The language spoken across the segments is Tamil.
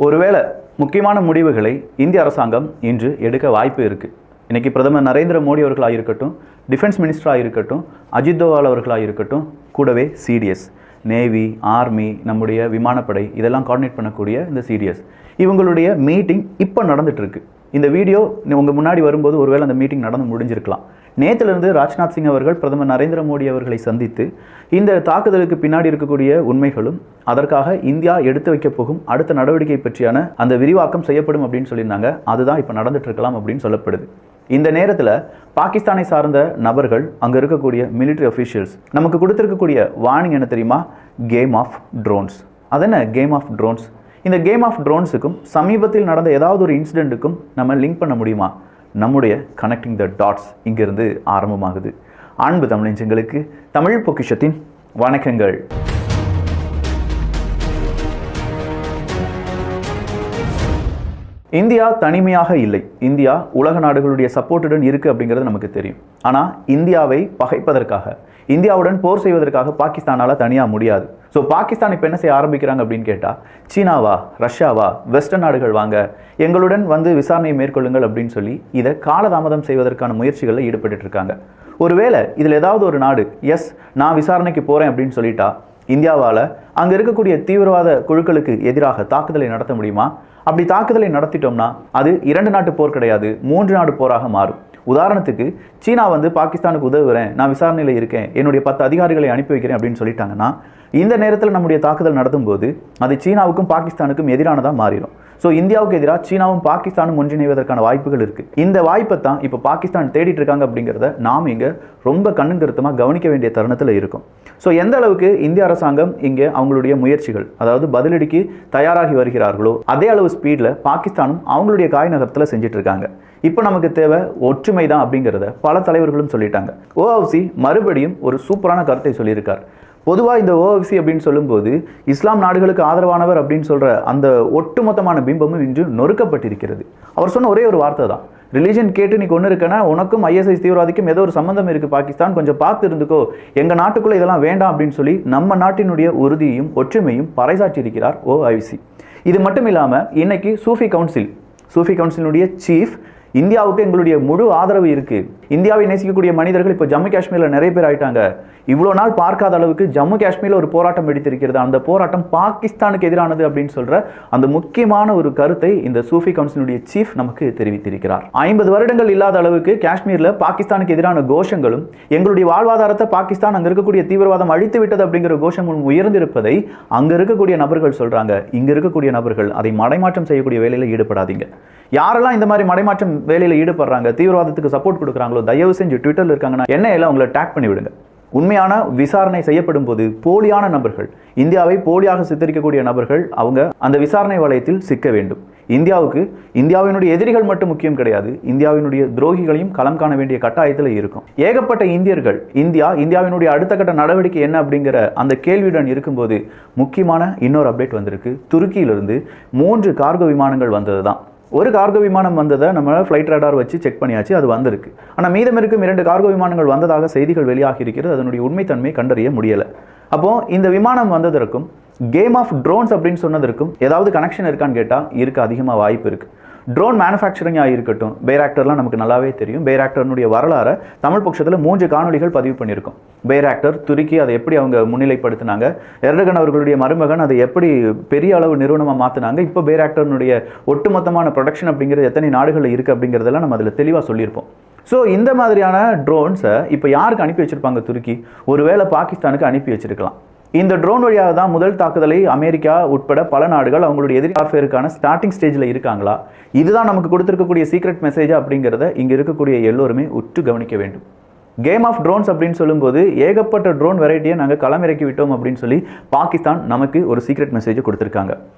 ஒருவேளை முக்கியமான முடிவுகளை இந்திய அரசாங்கம் இன்று எடுக்க வாய்ப்பு இருக்குது. இன்றைக்கி பிரதமர் நரேந்திர மோடி அவர்களாக இருக்கட்டும், டிஃபென்ஸ் மினிஸ்டராக இருக்கட்டும், அஜித் தோவால் அவர்களாக இருக்கட்டும், கூடவே சிடிஎஸ், நேவி, ஆர்மி, நம்முடைய விமானப்படை இதெல்லாம் கோஆர்டினேட் பண்ணக்கூடிய இந்த சிடிஎஸ் இவங்களுடைய மீட்டிங் இப்போ நடந்துகிட்ருக்கு. இந்த வீடியோ உங்கள் முன்னாடி வரும்போது ஒருவேளை அந்த மீட்டிங் நடந்து முடிஞ்சிருக்கலாம். நேற்றிலிருந்து ராஜ்நாத் சிங் அவர்கள் பிரதமர் நரேந்திர மோடி அவர்களை சந்தித்து இந்த தாக்குதலுக்கு பின்னாடி இருக்கக்கூடிய உண்மைகளும் அதற்காக இந்தியா எடுத்து வைக்க போகும் அடுத்த நடவடிக்கை பற்றியான அந்த விரிவாக்கம் செய்யப்படும் அப்படின்னு சொல்லியிருந்தாங்க. அதுதான் இப்போ நடந்துட்டு இருக்கலாம் அப்படின்னு சொல்லப்படுது. இந்த நேரத்தில் பாகிஸ்தானை சார்ந்த நபர்கள் அங்கே இருக்கக்கூடிய மிலிட்ரி அஃபீஷியல்ஸ் நமக்கு கொடுத்துருக்கக்கூடிய வார்னிங் என்ன தெரியுமா? Game of thrones. அது என்ன கேம் ஆஃப் ட்ரோன்ஸ்? இந்த கேம் ஆஃப் ட்ரோன்ஸுக்கும் சமீபத்தில் நடந்த ஏதாவது ஒரு இன்சிடெண்ட்டுக்கும் நம்ம லிங்க் பண்ண முடியுமா? நம்முடைய கனெக்டிங் த டாட்ஸ் இங்கிருந்து ஆரம்பமாகுது. அன்பு தமிழஞ்சங்களுக்கு தமிழ் பொக்கிஷத்தின் வணக்கங்கள். இந்தியா தனிமையாக இல்லை. இந்தியா உலக நாடுகளுடைய சப்போர்ட்டுடன் இருக்குது அப்படிங்கிறது நமக்கு தெரியும். ஆனால் இந்தியாவை பகைப்பதற்காக, இந்தியாவுடன் போர் செய்வதற்காக பாகிஸ்தானால் தனியாக முடியாது. ஸோ பாகிஸ்தான் இப்போ என்ன செய்ய ஆரம்பிக்கிறாங்க அப்படின்னு கேட்டால், சீனாவா, ரஷ்யாவா, வெஸ்டர்ன் நாடுகள் வாங்க, எங்களுடன் வந்து விசாரணையை மேற்கொள்ளுங்கள் அப்படின்னு சொல்லி இதை காலதாமதம் செய்வதற்கான முயற்சிகளில் ஈடுபட்டு இருக்காங்க. ஒருவேளை இதில் ஏதாவது ஒரு நாடு எஸ் நான் விசாரணைக்கு போகிறேன் அப்படின்னு சொல்லிட்டா இந்தியாவால் அங்கே இருக்கக்கூடிய தீவிரவாத குழுக்களுக்கு எதிராக தாக்குதலை நடத்த முடியுமா? அப்படி தாக்குதலை நடத்திட்டோம்னா அது 2 நாட்டு போர் கிடையாது, 3 நாடு போராக மாறும். உதாரணத்துக்கு சீனா வந்து பாகிஸ்தானுக்கு உதவுகிறேன், நான் விசாரணையில் இருக்கேன், என்னுடைய 10 அதிகாரிகளை அனுப்பி வைக்கிறேன் அப்படின்னு சொல்லிட்டாங்கன்னா இந்த நேரத்தில் நம்முடைய தாக்குதல் நடத்தும் போது அது சீனாவுக்கும் பாகிஸ்தானுக்கும் எதிரானதாக மாறிடும். ஸோ இந்தியாவுக்கு எதிராக சீனாவும் பாகிஸ்தானும் ஒன்றிணைவதற்கான வாய்ப்புகள் இருக்குது. இந்த வாய்ப்பை தான் இப்போ பாகிஸ்தான் தேடிட்டு இருக்காங்க அப்படிங்கிறத நாம் இங்கே ரொம்ப கண்ணும் கருத்துமாக கவனிக்க வேண்டிய தருணத்தில் இருக்கும். ஸோ எந்த அளவுக்கு இந்திய அரசாங்கம் இங்கே அவங்களுடைய முயற்சிகள், அதாவது பதிலடிக்கு தயாராகி வருகிறார்களோ அதே அளவு ஸ்பீடில் பாகிஸ்தானும் அவங்களுடைய காய் நகரத்தில் செஞ்சுட்டு இருக்காங்க. இப்போ நமக்கு தேவை ஒற்றுமை தான் அப்படிங்கிறத பல தலைவர்களும் சொல்லிட்டாங்க. ஓஐசி மறுபடியும் ஒரு சூப்பரான கருத்தை சொல்லியிருக்கார். பொதுவாக இந்த ஓஐசி அப்படின்னு சொல்லும்போது இஸ்லாம் நாடுகளுக்கு ஆதரவானவர் அப்படின்னு சொல்கிற அந்த ஒட்டுமொத்தமான பிம்பமும் இன்று நொறுக்கப்பட்டிருக்கிறது. அவர் சொன்ன ஒரே ஒரு வார்த்தை தான், ரிலீஜன் கேட்டு நீ கொண்டு இருக்கனா உனக்கும் ஐஎஸ்ஐஸ் தீவிரவாதிக்கும் ஏதோ ஒரு சம்பந்தம் இருக்குது பாகிஸ்தான், கொஞ்சம் பார்த்து இருந்துக்கோ, எங்கள் நாட்டுக்குள்ளே இதெல்லாம் வேண்டாம் அப்படின்னு சொல்லி நம்ம நாட்டினுடைய உறுதியையும் ஒற்றுமையும் பறைசாற்றி இருக்கிறார் ஓஐசி. இது மட்டும் இல்லாமல் இன்னைக்கு சூஃபி கவுன்சிலுடைய சீஃப், இந்தியாவுக்கு எங்களுடைய முழு ஆதரவு இருக்குது, இந்தியாவை நேசிக்கக்கூடிய மனிதர்கள் இப்போ ஜம்மு காஷ்மீரில் நிறைய பேர் ஆயிட்டாங்க, இவ்வளோ நாள் பார்க்காத அளவுக்கு ஜம்மு காஷ்மீரில் ஒரு போராட்டம் வெடித்திருக்கிறது, அந்த போராட்டம் பாகிஸ்தானுக்கு எதிரானது அப்படின்னு சொல்கிற அந்த முக்கியமான ஒரு கருத்தை இந்த சூஃபி கவுன்சிலுடைய சீஃப் நமக்கு தெரிவித்திருக்கிறார். 50 வருடங்கள் இல்லாத அளவுக்கு காஷ்மீரில் பாகிஸ்தானுக்கு எதிரான கோஷங்களும், எங்களுடைய வாழ்வாதாரத்தை பாகிஸ்தான் அங்கே இருக்கக்கூடிய தீவிரவாதம் அழித்து விட்டது அப்படிங்கிற கோஷமும் உயர்ந்திருப்பதை அங்கே இருக்கக்கூடிய நபர்கள் சொல்கிறாங்க. இங்கே இருக்கக்கூடிய நபர்கள் அதை மடைமாற்றம் செய்யக்கூடிய வேலையில் ஈடுபடாதீங்க. யாரெல்லாம் இந்த மாதிரி மடைமாற்றம் வேலையில் ஈடுபடுறாங்க, தீவிரவாதத்துக்கு சப்போர்ட் கொடுக்குறாங்களோ தயவு செஞ்சு ட்விட்டரில் இருக்காங்கன்னா என்ன அவங்களை டேக் பண்ணி விடுங்க. உண்மையான விசாரணை செய்யப்படும் போது போலியான நபர்கள், இந்தியாவை போலியாக சித்தரிக்கக்கூடிய நபர்கள் அவங்க அந்த விசாரணை வளையத்தில் சிக்க வேண்டும். இந்தியாவுக்கு இந்தியாவினுடைய எதிரிகள் மட்டும் முக்கியம் கிடையாது, இந்தியாவினுடைய துரோகிகளையும் களம் காண வேண்டிய கட்டாயத்தில் இருக்கும். ஏகப்பட்ட இந்தியர்கள் இந்தியாவினுடைய அடுத்த கட்ட நடவடிக்கை என்ன அப்படிங்கிற அந்த கேள்வியுடன் இருக்கும்போது முக்கியமான இன்னொரு அப்டேட் வந்திருக்கு. துருக்கியிலிருந்து 3 கார்கோ விமானங்கள் வந்தது தான். ஒரு கார்கோ விமானம் வந்ததை நம்ம ஃப்ளைட் ரேடார் வச்சு செக் பண்ணியாச்சு, அது வந்திருக்கு. ஆனால் மீதம் இருக்கும் 2 கார்கோ விமானங்கள் வந்ததாக செய்திகள் வெளியாகி இருக்கிறது. அதனுடைய உண்மைத்தன்மை கண்டறிய முடியலை. அப்போது இந்த விமானம் வந்ததற்கும் கேம் ஆஃப் ட்ரோன்ஸ் அப்படின்னு சொன்னதற்கும் ஏதாவது கனெக்ஷன் இருக்கான்னு கேட்டால் இருக்க அதிகமாக வாய்ப்பு இருக்குது. ட்ரோன் மேனுஃபேக்சரிங்காக இருக்கட்டும், பைராக்டர்லாம் நமக்கு நல்லாவே தெரியும். பைராக்டர்னுடைய வரலாறு தமிழ் பட்சத்தில் 3 காணொலிகள் பதிவு பண்ணியிருக்கோம். பைராக்டர், துருக்கி அதை எப்படி அவங்க முன்னிலைப்படுத்தினாங்க, எர்டகன் அவர்களுடைய மருமகன் அதை எப்படி பெரிய அளவு நிறுவனமாக மாற்றினாங்க, இப்போ பைராக்டர்னுடைய ஒட்டுமொத்தமான ப்ரொடக்ஷன் அப்படிங்கிறது எத்தனை நாடுகளில் இருக்குது அப்படிங்கிறதெல்லாம் நம்ம அதில் தெளிவாக சொல்லியிருப்போம். ஸோ இந்த மாதிரியான ட்ரோன்ஸை இப்போ யாருக்கு அனுப்பி வச்சுருப்பாங்க? துருக்கி ஒருவேளை பாகிஸ்தானுக்கு அனுப்பி வச்சிருக்கலாம். இந்த ட்ரோன் வழியாக தான் முதல் தாக்குதலை அமெரிக்கா உட்பட பல நாடுகள் அவங்களுடைய எதிரி வார்ஃபேருக்கான ஸ்டார்டிங் ஸ்டேஜில் இருக்காங்களா, இதுதான் நமக்கு கொடுத்துருக்கக்கூடிய சீக்ரெட் மெசேஜ் அப்படிங்கிறத இங்கே இருக்கக்கூடிய எல்லோருமே உற்று கவனிக்க வேண்டும். கேம் ஆஃப் ட்ரோன்ஸ் அப்படின்னு சொல்லும்போது ஏகப்பட்ட ட்ரோன் வெரைட்டியை நாங்கள் களமிறக்கி விட்டோம் அப்படின்னு சொல்லி பாகிஸ்தான் நமக்கு ஒரு சீக்ரெட் மெசேஜை கொடுத்துருக்காங்க.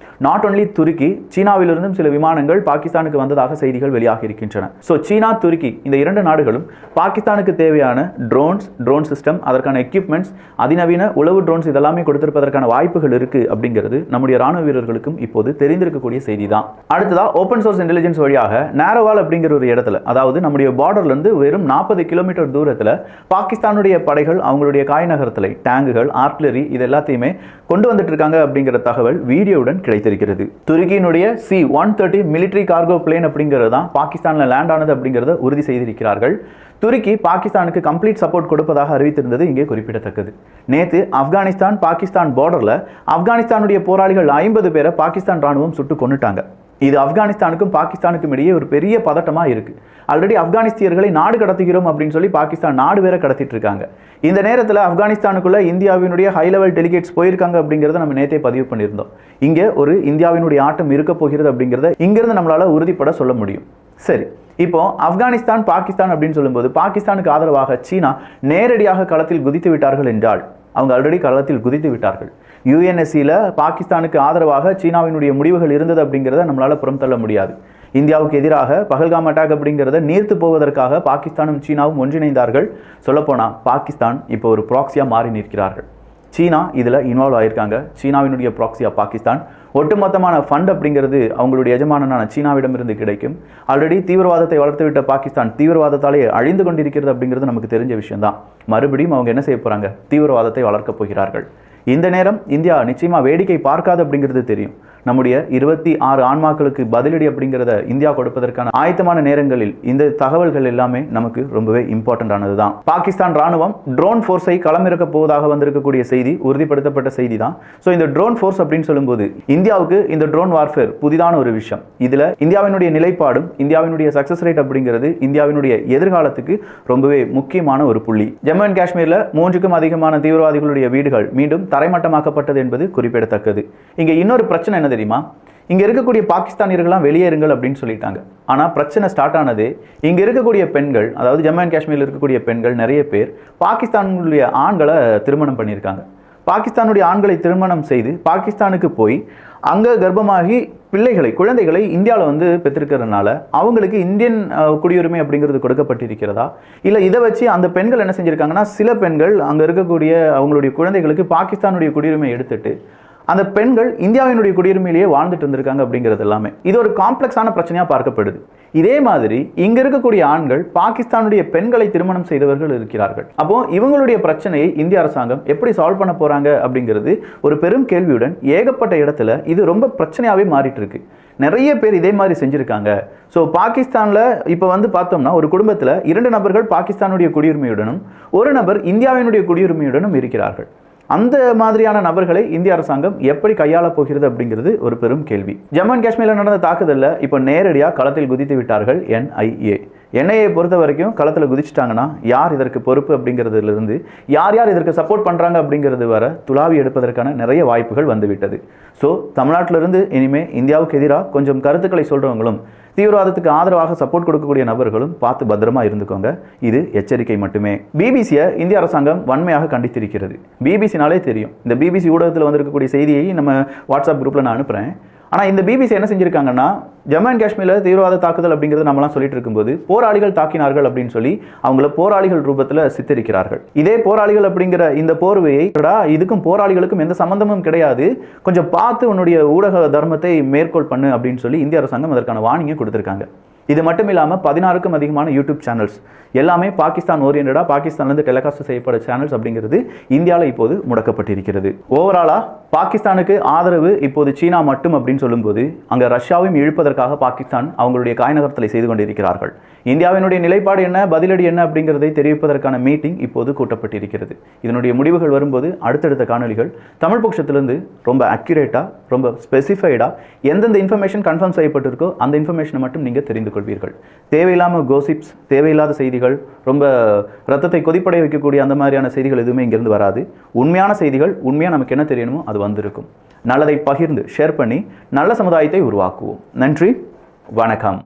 நாட் ஒன்லி துருக்கி, சீனாவிலிருந்தும் சில விமானங்கள் பாகிஸ்தானுக்கு வந்ததாக செய்திகள் வெளியாகி இருக்கின்றன. ஸோ சீனா, துருக்கி இந்த 2 நாடுகளும் பாகிஸ்தானுக்கு தேவையான ட்ரோன் சிஸ்டம், அதற்கான எக்யூப்மெண்ட்ஸ், அதிநவீன உளவு ட்ரோன்ஸ் இதெல்லாமே கொடுத்திருப்பதற்கான வாய்ப்புகள் இருக்குது அப்படிங்கிறது நம்முடைய ராணுவ வீரர்களுக்கும் இப்போது தெரிந்திருக்கக்கூடிய செய்தி தான். அடுத்ததாக ஓப்பன் சோர்ஸ் இன்டெலிஜென்ஸ் வழியாக நேரோவால் அப்படிங்கிற ஒரு இடத்துல, அதாவது நம்முடைய பார்டர்லேருந்து வெறும் 40 கிலோமீட்டர் தூரத்தில் பாகிஸ்தானுடைய படைகள் அவங்களுடைய காய் நகரத்தில் டேங்குகள், ஆர்ட்லரி இது எல்லாத்தையுமே கொண்டு வந்துட்டு இருக்காங்க அப்படிங்கிற தகவல் வீடியோவுடன் கிடைத்திருக்கிறது. துருக்கியினுடைய C-130 மிலிட்டரி கார்கோ பிளேன் அப்படிங்கிறது தான் பாகிஸ்தானில் லேண்ட் ஆனது அப்படிங்கிறத உறுதி செய்திருக்கிறார்கள். துருக்கி பாகிஸ்தானுக்கு கம்ப்ளீட் சப்போர்ட் கொடுப்பதாக அறிவித்திருந்தது இங்கே குறிப்பிடத்தக்கது. நேற்று ஆப்கானிஸ்தான் பாகிஸ்தான் பார்டரில் ஆப்கானிஸ்தானுடைய போராளிகள் 50 பேரை பாகிஸ்தான் ராணுவம் சுட்டு கொன்னுட்டாங்க. இது ஆப்கானிஸ்தானுக்கும் பாகிஸ்தானுக்கும் இடையே ஒரு பெரிய பதட்டமாக இருக்கு. ஆல்ரெடி ஆப்கானிஸ்தியர்களை நாடு கடத்துகிறோம் அப்படின்னு சொல்லி பாகிஸ்தான் நாடு வேற கடத்திட்டு இருக்காங்க. இந்த நேரத்தில் ஆப்கானிஸ்தானுக்குள்ள இந்தியாவினுடைய ஹை லெவல் டெலிகேட்ஸ் போயிருக்காங்க அப்படிங்கிறத நம்ம நேற்றே பதிவு பண்ணியிருந்தோம். இங்கே ஒரு இந்தியாவினுடைய ஆட்டம் இருக்க போகிறது அப்படிங்கிறத இங்கிருந்து நம்மளால உறுதிப்பட சொல்ல முடியும். சரி, இப்போ ஆப்கானிஸ்தான் பாகிஸ்தான் அப்படின்னு சொல்லும்போது பாகிஸ்தானுக்கு ஆதரவாக சீனா நேரடியாக களத்தில் குதித்து விட்டார்கள் என்றால், அவங்க ஆல்ரெடி களத்தில் குதித்து விட்டார்கள். UNSCல பாகிஸ்தானுக்கு ஆதரவாக சீனாவினுடைய முடிவுகள் இருந்தது அப்படிங்கிறத நம்மளால புறம் தள்ள முடியாது. இந்தியாவுக்கு எதிராக பஹல்காம் அட்டாக் அப்படிங்கிறத நீர்த்து போவதற்காக பாகிஸ்தானும் சீனாவும் ஒன்றிணைந்தார்கள். சொல்லப்போனால் பாகிஸ்தான் இப்போ ஒரு ப்ராக்சியாக மாறி நிற்கிறார்கள். சீனா இதில் இன்வால்வ் ஆகியிருக்காங்க. சீனாவினுடைய ப்ராக்சியாக பாகிஸ்தான். ஒட்டுமொத்தமான ஃபண்ட் அப்படிங்கிறது அவங்களுடைய எஜமானனான சீனாவிடமிருந்து கிடைக்கும். ஆல்ரெடி தீவிரவாதத்தை வளர்த்துவிட்ட பாகிஸ்தான் தீவிரவாதத்தாலே அழிந்து கொண்டிருக்கிறது அப்படிங்கிறது நமக்கு தெரிஞ்ச விஷயம்தான். மறுபடியும் அவங்க என்ன செய்ய போகிறாங்க? தீவிரவாதத்தை வளர்க்கப் போகிறார்கள். இந்த நேரம் இந்தியா நிச்சயமாக வேடிக்கை பார்க்காது அப்படிங்கிறது தெரியும். நம்முடைய 26 ஆன்மாக்களுக்கு பதிலடி அப்படிங்கிறத இந்தியா கொடுப்பதற்கான ஆயத்தமான நேரங்களில் இந்த தகவல்கள் எல்லாமே நமக்கு ரொம்பவே இம்பார்ட்டன்டானது தான். பாகிஸ்தான் ராணுவம் ட்ரோன் ஃபோர்ஸை களமிறக்க போவதாக வந்திருக்கக்கூடிய செய்தி உறுதிப்படுத்தப்பட்ட செய்தி தான். ஸோ இந்த ட்ரோன் ஃபோர்ஸ் அப்படின்னு சொல்லும்போது இந்தியாவுக்கு இந்த ட்ரோன் வார்ஃபேர் புதிதான ஒரு விஷயம். இதில் இந்தியாவினுடைய நிலைப்பாடும் இந்தியாவினுடைய சக்சஸ் ரேட் அப்படிங்கிறது இந்தியாவினுடைய எதிர்காலத்துக்கு ரொம்பவே முக்கியமான ஒரு புள்ளி. ஜம்மு அண்ட் காஷ்மீரில் 3க்கும் அதிகமான தீவிரவாதிகளுடைய வீடுகள் மீண்டும் தரைமட்டமாக்கப்பட்டது என்பது குறிப்பிடத்தக்கது. இங்கே இன்னொரு பிரச்சனை என்ன தெரியுமா? இங்க இருக்கக்கூடிய பாகிஸ்தானியர்கள்லாம் வெளியேறுங்கள் அப்படின்னு சொல்லிட்டாங்க. ஆனா பிரச்சனை ஸ்டார்ட் ஆனது இங்க இருக்கக்கூடிய பெண்கள், அதாவது ஜம்மு அண்ட் காஷ்மீரில் இருக்கக்கூடிய பெண்கள் நிறைய பேர் பாகிஸ்தானுடைய ஆண்களை திருமணம் பண்ணியிருக்காங்க. பாகிஸ்தானுடைய ஆண்களை திருமணம் செய்து பாகிஸ்தானுக்கு போய் அங்கே கர்ப்பமாகி குழந்தைகளை இந்தியாவில் பெற்றிருக்கிறதுனால அவங்களுக்கு இந்தியன் குடியுரிமை அப்படிங்கிறது கொடுக்கப்பட்டிருக்கிறதா? இல்லை இதை வச்சு அந்த பெண்கள் என்ன செஞ்சுருக்காங்கன்னா, சில பெண்கள் அங்கே இருக்கக்கூடிய அவங்களுடைய குழந்தைகளுக்கு பாகிஸ்தானுடைய குடியுரிமை எடுத்துட்டு அந்த பெண்கள் இந்தியாவினுடைய குடியுரிமையிலேயே வாழ்ந்துட்டு இருந்திருக்காங்க அப்படிங்கிறது எல்லாமே இது ஒரு காம்ப்ளெக்ஸான பிரச்சனையாக பார்க்கப்படுது. இதே மாதிரி இங்க இருக்கக்கூடிய ஆண்கள் பாகிஸ்தானுடைய பெண்களை திருமணம் செய்தவர்கள் இருக்கிறார்கள். அப்போ இவங்களுடைய பிரச்சனையை இந்திய அரசாங்கம் எப்படி சால்வ் பண்ண போறாங்க அப்படிங்கிறது ஒரு பெரும் கேள்வியுடன் ஏகப்பட்ட இடத்துல இது ரொம்ப பிரச்சனையாவே மாறிட்டு இருக்கு. நிறைய பேர் இதே மாதிரி செஞ்சிருக்காங்க. ஸோ பாகிஸ்தானில் இப்போ பார்த்தோம்னா ஒரு குடும்பத்தில் 2 நபர்கள் பாகிஸ்தானுடைய குடியுரிமையுடனும் ஒரு நபர் இந்தியாவினுடைய குடியுரிமையுடனும் இருக்கிறார்கள். அந்த மாதிரியான நபர்களை இந்திய அரசாங்கம் எப்படி கையாள போகிறது அப்படிங்கிறது ஒரு பெரும் கேள்வி. ஜம்மு அண்ட் காஷ்மீரில் நடந்த தாக்குதலில் இப்போ நேரடியாக களத்தில் குதித்து விட்டார்கள் NIA பொறுத்த வரைக்கும் களத்தில் குதிச்சிட்டாங்கன்னா யார் இதற்கு பொறுப்பு அப்படிங்கிறதுலேருந்து யார் இதற்கு சப்போர்ட் பண்ணுறாங்க அப்படிங்கிறது வர துளாவி எடுப்பதற்கான நிறைய வாய்ப்புகள் வந்துவிட்டது. ஸோ தமிழ்நாட்டிலிருந்து இனிமேல் இந்தியாவுக்கு எதிராக கொஞ்சம் கருத்துக்களை சொல்கிறவங்களும் தீவிரவாதத்துக்கு ஆதரவாக சப்போர்ட் கொடுக்கக்கூடிய நபர்களும் பார்த்து பத்திரமா இருந்துக்கோங்க. இது எச்சரிக்கை மட்டுமே. பிபிசியை இந்திய அரசாங்கம் வன்மையாக கண்டித்திருக்கிறது. பிபிசினாலே தெரியும். இந்த பிபிசி ஊடகத்தில் வந்திருக்கக்கூடிய செய்தியை நம்ம வாட்ஸ்அப் குரூப்பில் நான் அனுப்புகிறேன். ஆனால் இந்த பிபிசி என்ன செஞ்சிருக்காங்கன்னா, ஜம்மு அண்ட் காஷ்மீரில் தீவிரவாத தாக்குதல் அப்படிங்கிறது நம்மளாம் சொல்லிட்டு இருக்கும்போது போராளிகள் தாக்கினார்கள் அப்படின்னு சொல்லி அவங்கள போராளிகள் ரூபத்தில் சித்தரிக்கிறார்கள். இதே போராளிகள் அப்படிங்கிற இந்த போர்வையை இதுக்கும் போராளிகளுக்கும் எந்த சம்பந்தமும் கிடையாது, கொஞ்சம் பார்த்து உன்னுடைய ஊடக தர்மத்தை மேற்கோள் பண்ணு அப்படின்னு சொல்லி இந்திய அரசாங்கம் அதற்கான வார்னிங்கை கொடுத்திருக்காங்க. இது மட்டும் இல்லாமல் 16க்கும் அதிகமான யூடியூப் சேனல்ஸ் எல்லாமே பாகிஸ்தான் ஓரியன்டாக பாகிஸ்தான்லேருந்து டெலிகாஸ்ட் செய்யப்பட்ட சேனல்ஸ் அப்படிங்கிறது இந்தியாவில் இப்போது முடக்கப்பட்டிருக்கிறது. ஓவராலாக பாகிஸ்தானுக்கு ஆதரவு இப்போது சீனா மட்டும் அப்படின்னு சொல்லும்போது அங்கே ரஷ்யாவையும் இழுப்பதற்காக பாகிஸ்தான் அவங்களுடைய காய்நகர்த்தலை செய்து கொண்டிருக்கிறார்கள். இந்தியாவினுடைய நிலைப்பாடு என்ன, பதிலடி என்ன அப்படிங்கிறதை தெரிவிப்பதற்கான மீட்டிங் இப்போது கூட்டப்பட்டிருக்கிறது. இதனுடைய முடிவுகள் வரும்போது அடுத்தடுத்த காணொலிகள் தமிழ் பட்சத்திலிருந்து ரொம்ப அக்யூரேட்டாக ரொம்ப ஸ்பெசிஃபைடாக எந்தெந்த இன்ஃபர்மேஷன் கன்ஃபார்ம் செய்யப்பட்டிருக்கோ அந்த இன்ஃபர்மேஷனை மட்டும் நீங்கள் தெரிந்து கொள்வீர்கள். தேவையில்லாமல் கோசிப்ஸ், தேவையில்லாத செய்திகள், ரொம்ப ரத்தத்தை கொதிப்படைய வைக்கக்கூடிய அந்த மாதிரியான செய்திகள் எதுவுமே இங்கிருந்து வராது. உண்மையான செய்திகள், உண்மையாக நமக்கு என்ன தெரியணுமோ அது வந்திருக்கும். நல்லதை பகிர்ந்து ஷேர் பண்ணி நல்ல சமுதாயத்தை உருவாக்குவோம். நன்றி, வணக்கம்.